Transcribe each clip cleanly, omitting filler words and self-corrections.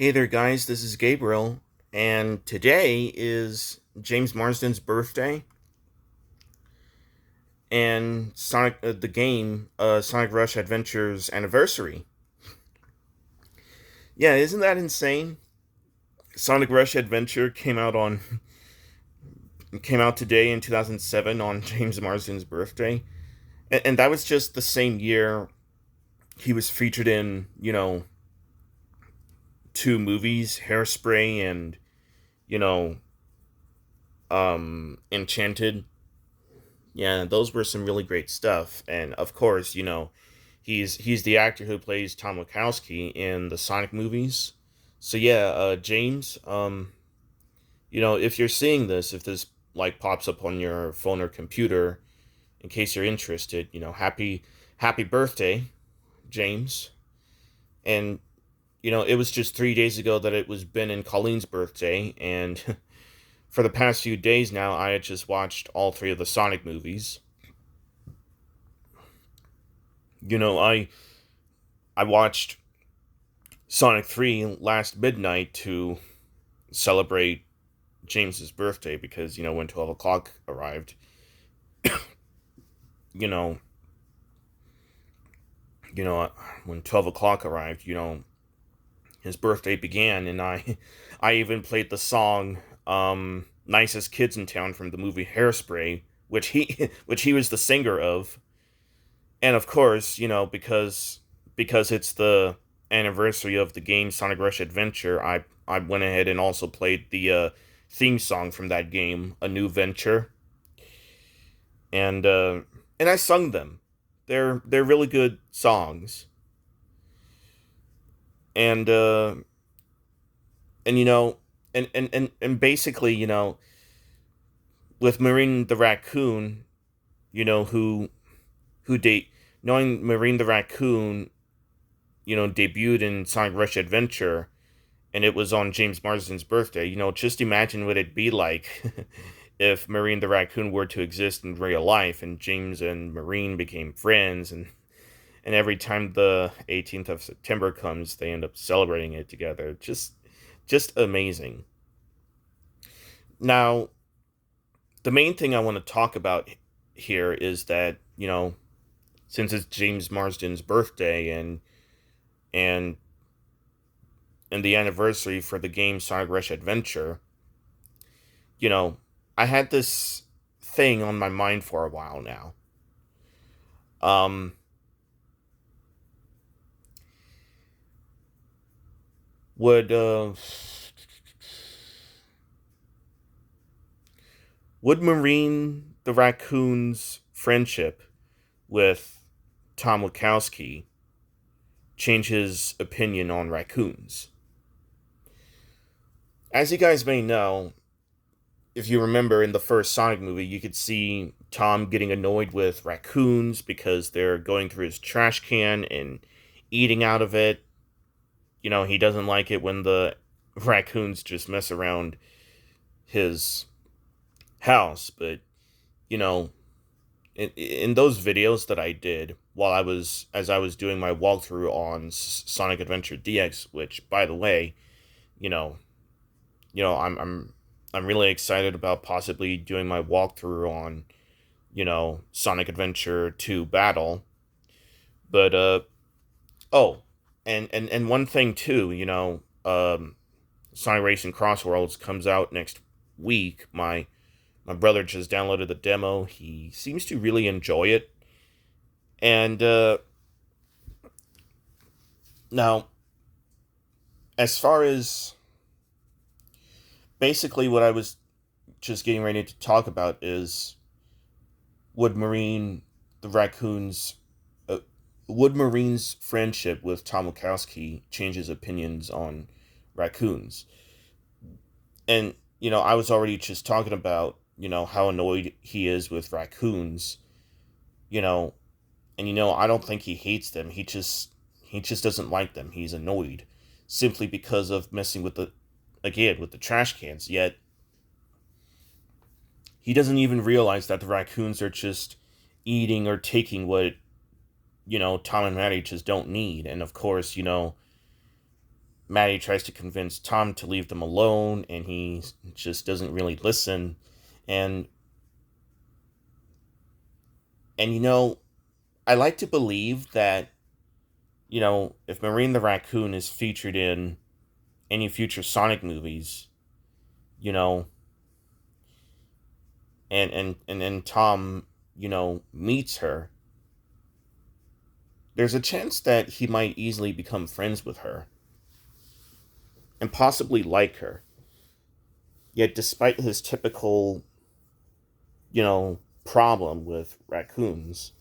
Hey there, guys. This is Gabriel, and today is James Marsden's birthday, and the game, Sonic Rush Adventures anniversary. Yeah, isn't that insane? Sonic Rush Adventure came out today in 2007 on James Marsden's birthday, and that was just the same year he was featured in two movies, Hairspray and you know Enchanted. Yeah, those were some really great stuff. And of course, he's the actor who plays Tom Wackowski in the Sonic movies. So yeah, James, if you're seeing this, if this like pops up on your phone or computer, in case you're interested, happy birthday, James. And it was just 3 days ago that it was Ben and Colleen's birthday, and for the past few days now, I had just watched all three of the Sonic movies. You know, I watched Sonic 3 last midnight to celebrate James's birthday because, when 12 o'clock arrived, you know, when 12 o'clock arrived, his birthday began, and I even played the song, Nicest Kids in Town from the movie Hairspray, which he was the singer of. And of course, because it's the anniversary of the game Sonic Rush Adventure, I went ahead and also played the theme song from that game, A New Venture, and I sung them. They're really good songs, and and you know and basically, with Marine the Raccoon, you know who date knowing Marine the Raccoon, debuted in Sonic Rush Adventure, and it was on James Marsden's birthday. Just imagine what it'd be like if Marine the Raccoon were to exist in real life, and James and Marine became friends, and every time the 18th of September comes, they end up celebrating it together. Just amazing. Now, the main thing I want to talk about here is that, since it's James Marsden's birthday and and the anniversary for the game Sonic Rush Adventure, you know, I had this thing on my mind for a while now. Um, would would Marine the Raccoon's friendship with Tom Wackowski change his opinion on raccoons? As you guys may know, if you remember in the first Sonic movie, you could see Tom getting annoyed with raccoons because they're going through his trash can and eating out of it. He doesn't like it when the raccoons just mess around his house. But, you know, in those videos that I did while as I was doing my walkthrough on Sonic Adventure DX, which, by the way, you know, I'm really excited about possibly doing my walkthrough on, Sonic Adventure 2 Battle. But oh, and one thing too, Sonic Racing Crossworlds comes out next week. My brother just downloaded the demo. He seems to really enjoy it. And now, as far as basically what I was just getting ready to talk about is would Marine the raccoons would Marine's friendship with Tom Wackowski change his opinions on raccoons? And I was already just talking about how annoyed he is with raccoons. You know, and I don't think he hates them. He just doesn't like them. He's annoyed simply because of messing with the trash cans. Yet he doesn't even realize that the raccoons are just eating or taking what Tom and Maddie just don't need. And of course, Maddie tries to convince Tom to leave them alone, and he just doesn't really listen. And and I like to believe that if Marine the Raccoon is featured in any future Sonic movies, you know, and Tom meets her, there's a chance that he might easily become friends with her and possibly like her. Yet, despite his typical, problem with raccoons,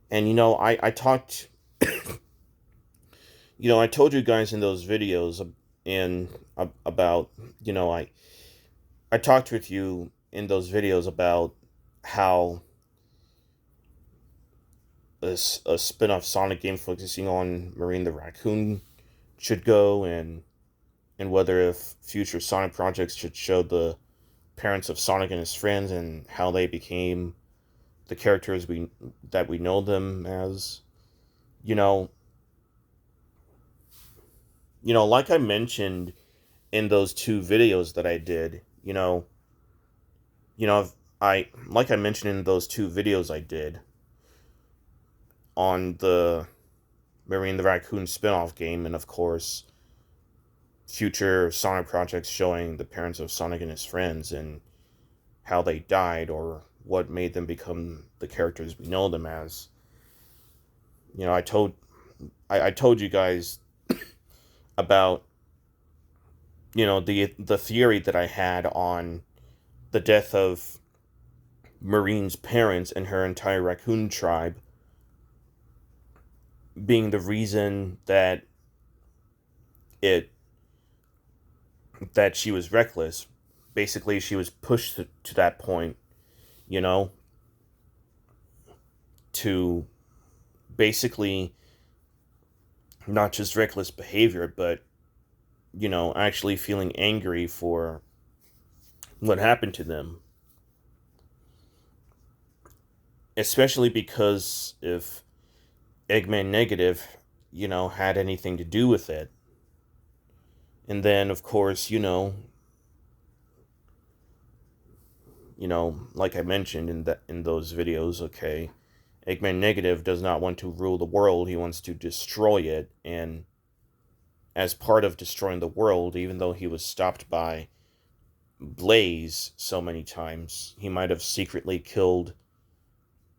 and I talked, I told you guys in those videos in about, I talked with you in those videos about how a spin-off Sonic game focusing on Marine the Raccoon should go, and whether if future Sonic projects should show the parents of Sonic and his friends and how they became the characters we know them as. You know, like I mentioned in those two videos that I did, you know, I like I mentioned in those two videos I did on the Marine the Raccoon spin-off game, and of course future Sonic projects showing the parents of Sonic and his friends and how they died or what made them become the characters we know them as. I told you guys about the theory that I had on the death of Marine's parents and her entire raccoon tribe being the reason it that she was reckless. Basically, she was pushed to that point, you know, to basically not just reckless behavior, but actually feeling angry for what happened to them. Especially because if Eggman Negative, had anything to do with it. And then, of course, like I mentioned in those videos, okay, Eggman Negative does not want to rule the world. He wants to destroy it, and as part of destroying the world, even though he was stopped by Blaze so many times, he might have secretly killed,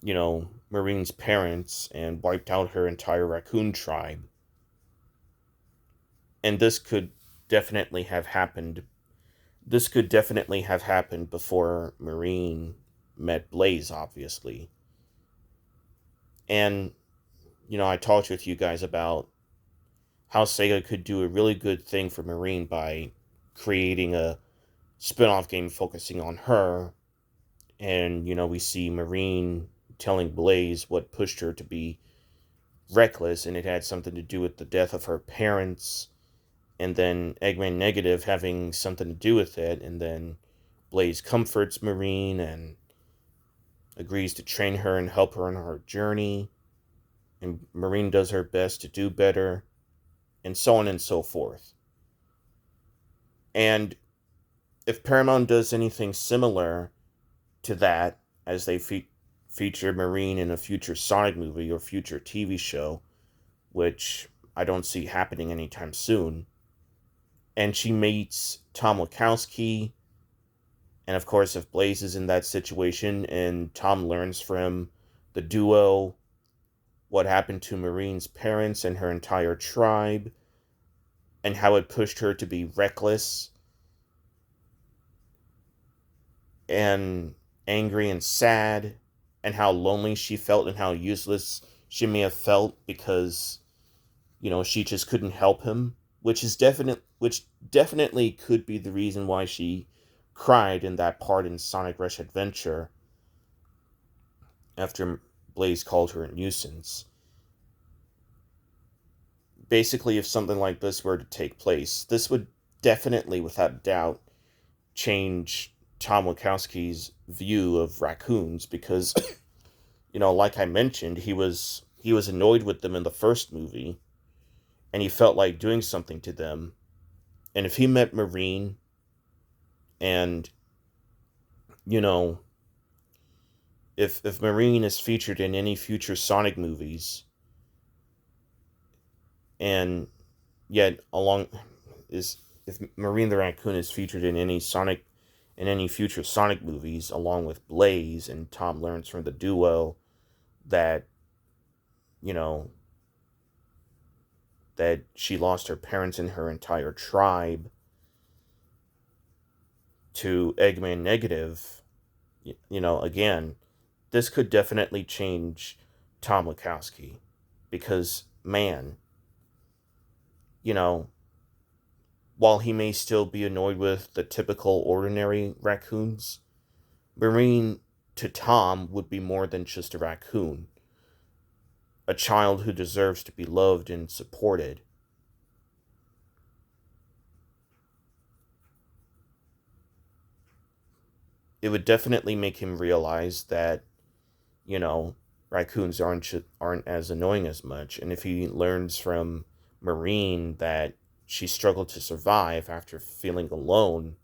Marine's parents and wiped out her entire raccoon tribe. And this could definitely have happened. This could definitely have happened before Marine met Blaze, obviously. And, I talked with you guys about how Sega could do a really good thing for Marine by creating a spin-off game focusing on her. And, we see Marine telling Blaze what pushed her to be reckless, and it had something to do with the death of her parents, and then Eggman Negative having something to do with it, and then Blaze comforts Marine and agrees to train her and help her on her journey, and Marine does her best to do better, and so on and so forth. And if Paramount does anything similar to that, as they feature Marine in a future Sonic movie or future TV show, which I don't see happening anytime soon, and she meets Tom Wackowski, and of course if Blaze is in that situation and Tom learns from the duo what happened to Marine's parents and her entire tribe, and how it pushed her to be reckless and angry and sad, and how lonely she felt and how useless she may have felt because she just couldn't help him, which definitely could be the reason why she cried in that part in Sonic Rush Adventure after Blaze called her a nuisance. Basically, if something like this were to take place, this would definitely, without doubt, change Tom Wackowski's view of raccoons, because like I mentioned, he was annoyed with them in the first movie, and he felt like doing something to them. And if he met Marine and, you know, if Marine is featured in any future Sonic movies, and yet along is if Marine the Raccoon is featured in any future Sonic movies along with Blaze, and Tom learns from the duo that, you know, that she lost her parents and her entire tribe to Eggman Negative, again, this could definitely change Tom Wackowski. Because, man, you know, while he may still be annoyed with the typical ordinary raccoons, Marine to Tom would be more than just a raccoon, a child who deserves to be loved and supported. It would definitely make him realize that, you know, raccoons aren't as annoying as much, and if he learns from Marine that she struggled to survive after feeling alone,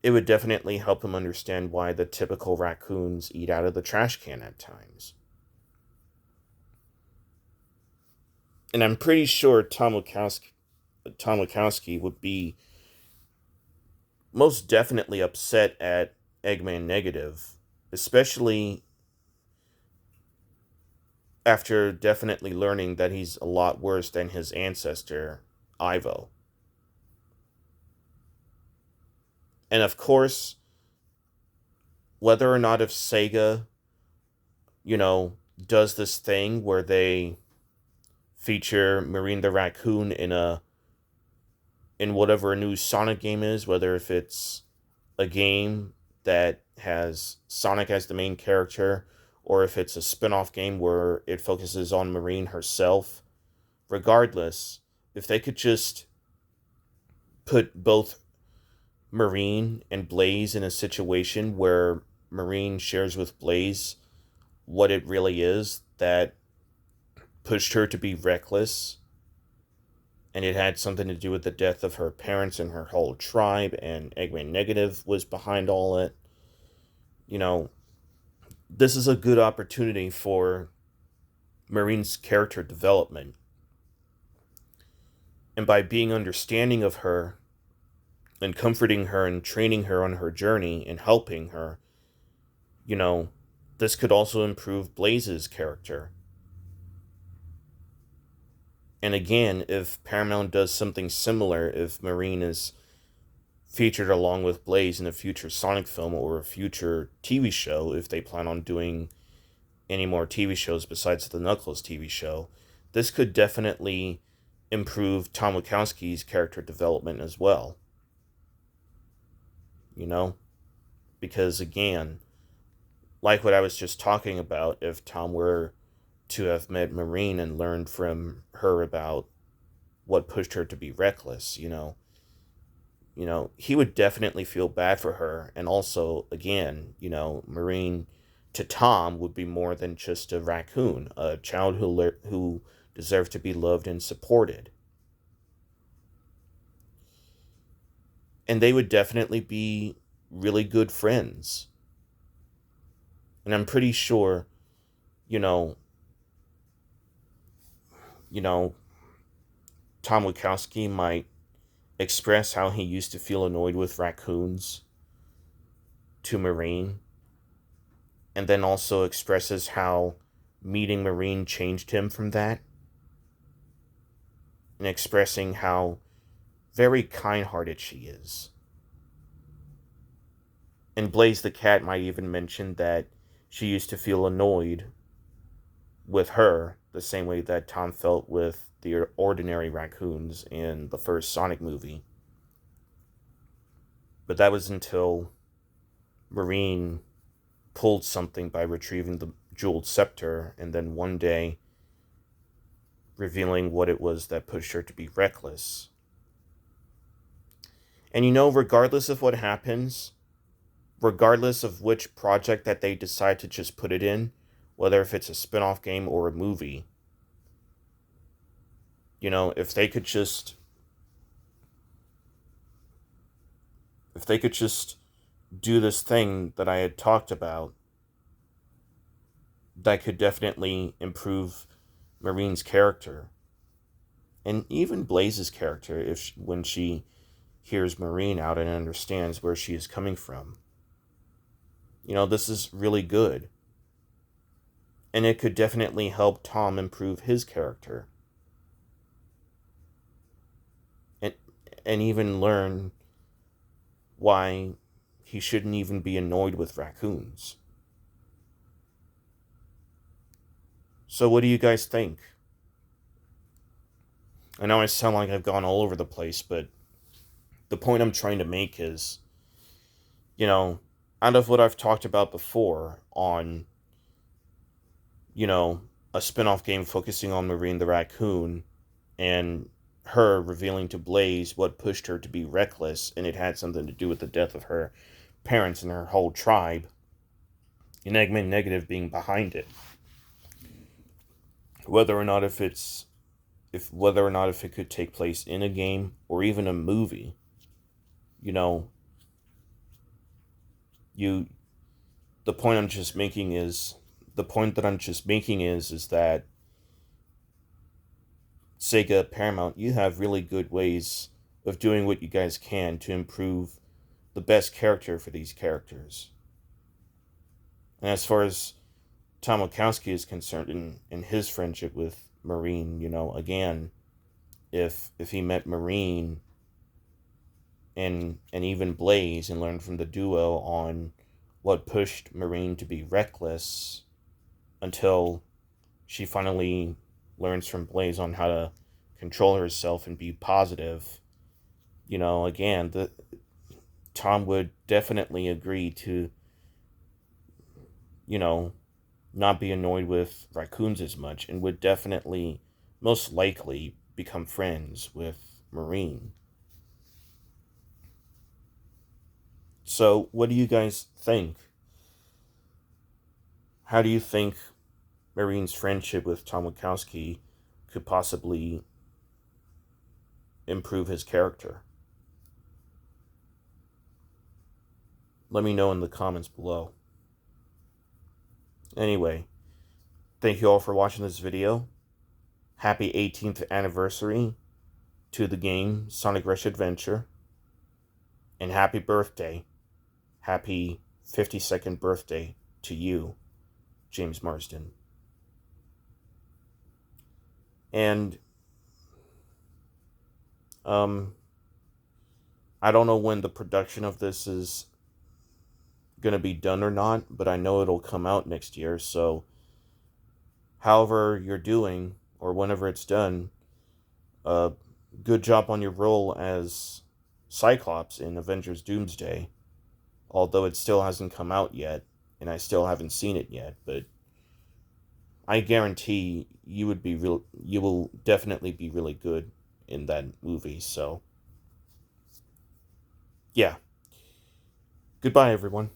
it would definitely help him understand why the typical raccoons eat out of the trash can at times. And I'm pretty sure Tom Wackowski would be most definitely upset at Eggman Negative, especially after definitely learning that he's a lot worse than his ancestor, Ivo. And of course, whether or not if Sega, you know, does this thing where they feature Marine the Raccoon in whatever a new Sonic game is, whether if it's a game that has Sonic as the main character, or if it's a spin-off game where it focuses on Marine herself. Regardless, if they could just put both Marine and Blaze in a situation where Marine shares with Blaze what it really is that pushed her to be reckless, and it had something to do with the death of her parents and her whole tribe, and Eggman Negative was behind all it. You know, this is a good opportunity for Marine's character development. And by being understanding of her and comforting her and training her on her journey and helping her, you know, this could also improve Blaze's character. And again, if Paramount does something similar, if Marine is featured along with Blaze in a future Sonic film or a future TV show, if they plan on doing any more TV shows besides the Knuckles TV show, this could definitely improve Tom Wackowski's character development as well. You know? Because again, like what I was just talking about, if Tom were to have met Marine and learned from her about what pushed her to be reckless, he would definitely feel bad for her. And also, again, Marine to Tom would be more than just a raccoon, a child who deserved to be loved and supported. And they would definitely be really good friends. And I'm pretty sure, you know, you know, Tom Wackowski might express how he used to feel annoyed with raccoons to Marine, and then also expresses how meeting Marine changed him from that, and expressing how very kind-hearted she is. And Blaze the cat might even mention that she used to feel annoyed with her the same way that Tom felt with the ordinary raccoons in the first Sonic movie. But that was until Marine pulled something by retrieving the jeweled scepter, and then one day revealing what it was that pushed her to be reckless. And regardless of what happens, regardless of which project that they decide to just put it in, whether if it's a spin-off game or a movie, if they could just If they could just do this thing that I had talked about, that could definitely improve Marine's character. And even Blaze's character, when she hears Marine out and understands where she is coming from. This is really good. And it could definitely help Tom improve his character. And even learn why he shouldn't even be annoyed with raccoons. So what do you guys think? I know I sound like I've gone all over the place, but the point I'm trying to make is, out of what I've talked about before on, a spin-off game focusing on Marine the Raccoon and her revealing to Blaze what pushed her to be reckless, and it had something to do with the death of her parents and her whole tribe, and Eggman Negative being behind it. Whether or not if it could take place in a game or even a movie, the point that I'm just making is that Sega, Paramount, you have really good ways of doing what you guys can to improve the best character for these characters. And as far as Tom Wackowski is concerned in his friendship with Marine, again, if he met Marine and even Blaze and learned from the duo on what pushed Marine to be reckless until she finally learns from Blaze on how to control herself and be positive, again, Tom would definitely agree to, not be annoyed with raccoons as much, and would definitely, most likely, become friends with Marine. So, what do you guys think? How do you think Marine's friendship with Tom Wackowski could possibly improve his character? Let me know in the comments below. Anyway, thank you all for watching this video. Happy 18th anniversary to the game Sonic Rush Adventure. And happy birthday. Happy 52nd birthday to you, James Marsden. And I don't know when the production of this is going to be done or not, but I know it'll come out next year. So however you're doing, or whenever it's done, good job on your role as Cyclops in Avengers Doomsday, although it still hasn't come out yet, and I still haven't seen it yet, but I guarantee you will definitely be really good in that movie. So yeah, goodbye everyone.